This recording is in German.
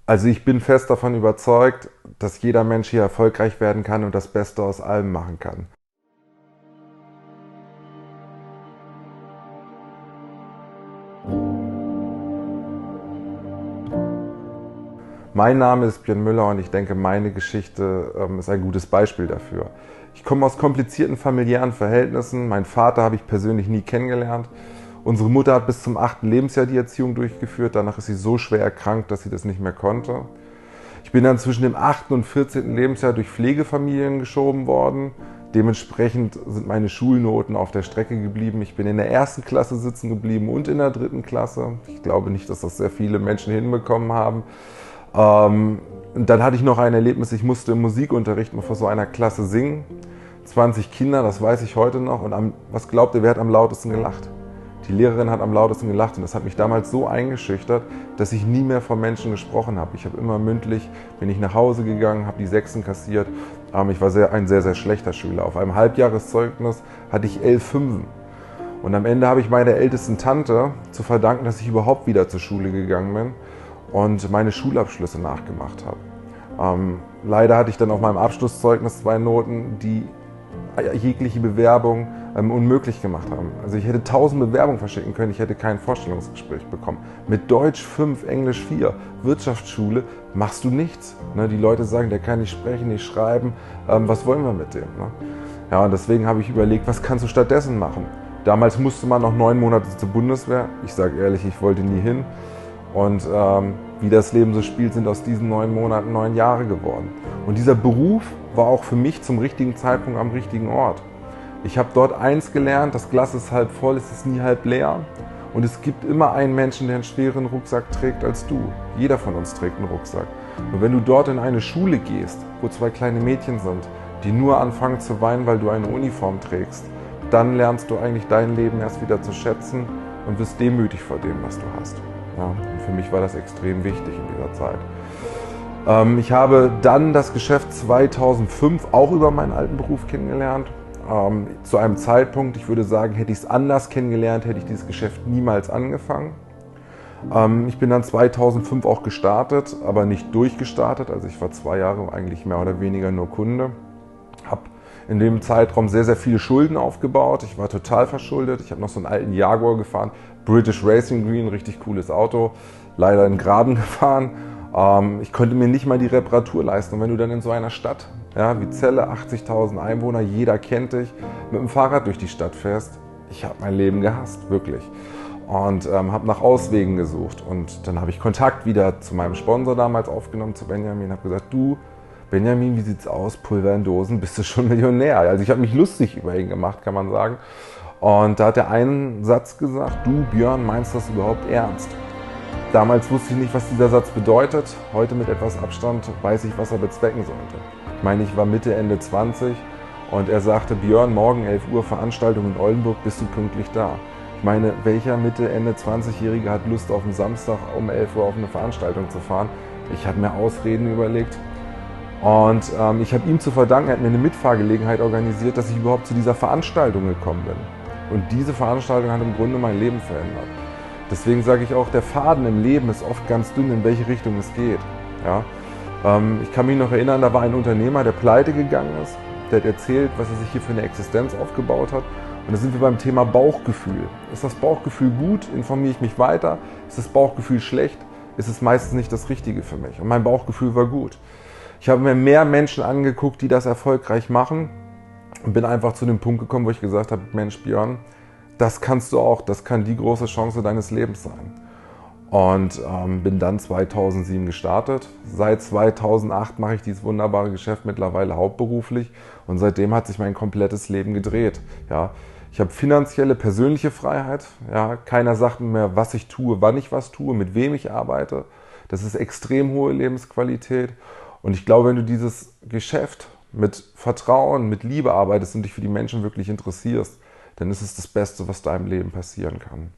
Also ich bin fest davon überzeugt, dass jeder Mensch hier erfolgreich werden kann und das Beste aus allem machen kann. Mein Name ist Björn Müller und ich denke, meine Geschichte ist ein gutes Beispiel dafür. Ich komme aus komplizierten familiären Verhältnissen. Meinen Vater habe ich persönlich nie kennengelernt. Unsere Mutter hat bis zum 8. Lebensjahr die Erziehung durchgeführt. Danach ist sie so schwer erkrankt, dass sie das nicht mehr konnte. Ich bin dann zwischen dem 8. und 14. Lebensjahr durch Pflegefamilien geschoben worden. Dementsprechend sind meine Schulnoten auf der Strecke geblieben. Ich bin in der 1. Klasse sitzen geblieben und in der 3. Klasse. Ich glaube nicht, dass das sehr viele Menschen hinbekommen haben. Und dann hatte ich noch ein Erlebnis, ich musste im Musikunterricht mal vor so einer Klasse singen. 20 Kinder, das weiß ich heute noch. Und was glaubt ihr, wer hat am lautesten gelacht? Die Lehrerin hat am lautesten gelacht und das hat mich damals so eingeschüchtert, dass ich nie mehr vor Menschen gesprochen habe. Ich habe immer mündlich, bin ich nach Hause gegangen, habe die Sechsen kassiert. Ich war ein sehr, sehr schlechter Schüler. Auf einem Halbjahreszeugnis hatte ich 11 Fünfen. Und am Ende habe ich meiner ältesten Tante zu verdanken, dass ich überhaupt wieder zur Schule gegangen bin und meine Schulabschlüsse nachgemacht habe. Leider hatte ich dann auf meinem Abschlusszeugnis 2 Noten, die jegliche Bewerbung unmöglich gemacht haben. Also ich hätte 1000 Bewerbungen verschicken können, ich hätte kein Vorstellungsgespräch bekommen. Mit Deutsch 5, Englisch 4, Wirtschaftsschule machst du nichts. Die Leute sagen, der kann nicht sprechen, nicht schreiben, was wollen wir mit dem? Ja, und deswegen habe ich überlegt, was kannst du stattdessen machen? Damals musste man noch 9 Monate zur Bundeswehr. Ich sage ehrlich, ich wollte nie hin. Und wie das Leben so spielt, sind aus diesen 9 Monaten 9 Jahre geworden. Und dieser Beruf war auch für mich zum richtigen Zeitpunkt am richtigen Ort. Ich habe dort eins gelernt, das Glas ist halb voll, es ist nie halb leer. Und es gibt immer einen Menschen, der einen schwereren Rucksack trägt als du. Jeder von uns trägt einen Rucksack. Und wenn du dort in eine Schule gehst, wo 2 kleine Mädchen sind, die nur anfangen zu weinen, weil du eine Uniform trägst, dann lernst du eigentlich dein Leben erst wieder zu schätzen und wirst demütig vor dem, was du hast. Ja, und für mich war das extrem wichtig in dieser Zeit. Ich habe dann das Geschäft 2005 auch über meinen alten Beruf kennengelernt. Zu einem Zeitpunkt, ich würde sagen, hätte ich es anders kennengelernt, hätte ich dieses Geschäft niemals angefangen. Ich bin dann 2005 auch gestartet, aber nicht durchgestartet. Also ich war 2 Jahre eigentlich mehr oder weniger nur Kunde. Habe in dem Zeitraum sehr, sehr viele Schulden aufgebaut. Ich war total verschuldet. Ich habe noch so einen alten Jaguar gefahren, British Racing Green, richtig cooles Auto, leider in Graben gefahren. Ich konnte mir nicht mal die Reparatur leisten. Und wenn du dann in so einer Stadt, ja, wie Celle, 80.000 Einwohner, jeder kennt dich, mit dem Fahrrad durch die Stadt fährst, ich habe mein Leben gehasst, wirklich. Und habe nach Auswegen gesucht. Und dann habe ich Kontakt wieder zu meinem Sponsor damals aufgenommen, zu Benjamin, habe gesagt, du, Benjamin, wie sieht's aus? Pulver in Dosen, bist du schon Millionär? Also ich habe mich lustig über ihn gemacht, kann man sagen. Und da hat er einen Satz gesagt, du Björn, meinst du das überhaupt ernst? Damals wusste ich nicht, was dieser Satz bedeutet. Heute mit etwas Abstand weiß ich, was er bezwecken sollte. Ich meine, ich war Mitte, Ende 20 und er sagte, Björn, morgen 11 Uhr Veranstaltung in Oldenburg, bist du pünktlich da? Ich meine, welcher Mitte, Ende 20-Jährige hat Lust auf einen Samstag um 11 Uhr auf eine Veranstaltung zu fahren? Ich habe mir Ausreden überlegt. Und ich habe ihm zu verdanken, er hat mir eine Mitfahrgelegenheit organisiert, dass ich überhaupt zu dieser Veranstaltung gekommen bin. Und diese Veranstaltung hat im Grunde mein Leben verändert. Deswegen sage ich auch, der Faden im Leben ist oft ganz dünn, in welche Richtung es geht. Ja? Ich kann mich noch erinnern, da war ein Unternehmer, der pleite gegangen ist. Der hat erzählt, was er sich hier für eine Existenz aufgebaut hat. Und da sind wir beim Thema Bauchgefühl. Ist das Bauchgefühl gut? Informiere ich mich weiter? Ist das Bauchgefühl schlecht? Ist es meistens nicht das Richtige für mich? Und mein Bauchgefühl war gut. Ich habe mir mehr Menschen angeguckt, die das erfolgreich machen und bin einfach zu dem Punkt gekommen, wo ich gesagt habe, Mensch Björn, das kannst du auch, das kann die große Chance deines Lebens sein. Und bin dann 2007 gestartet. Seit 2008 mache ich dieses wunderbare Geschäft mittlerweile hauptberuflich und seitdem hat sich mein komplettes Leben gedreht. Ja, ich habe finanzielle, persönliche Freiheit. Ja, keiner sagt mir mehr, was ich tue, wann ich was tue, mit wem ich arbeite. Das ist extrem hohe Lebensqualität. Und ich glaube, wenn du dieses Geschäft mit Vertrauen, mit Liebe arbeitest und dich für die Menschen wirklich interessierst, dann ist es das Beste, was deinem Leben passieren kann.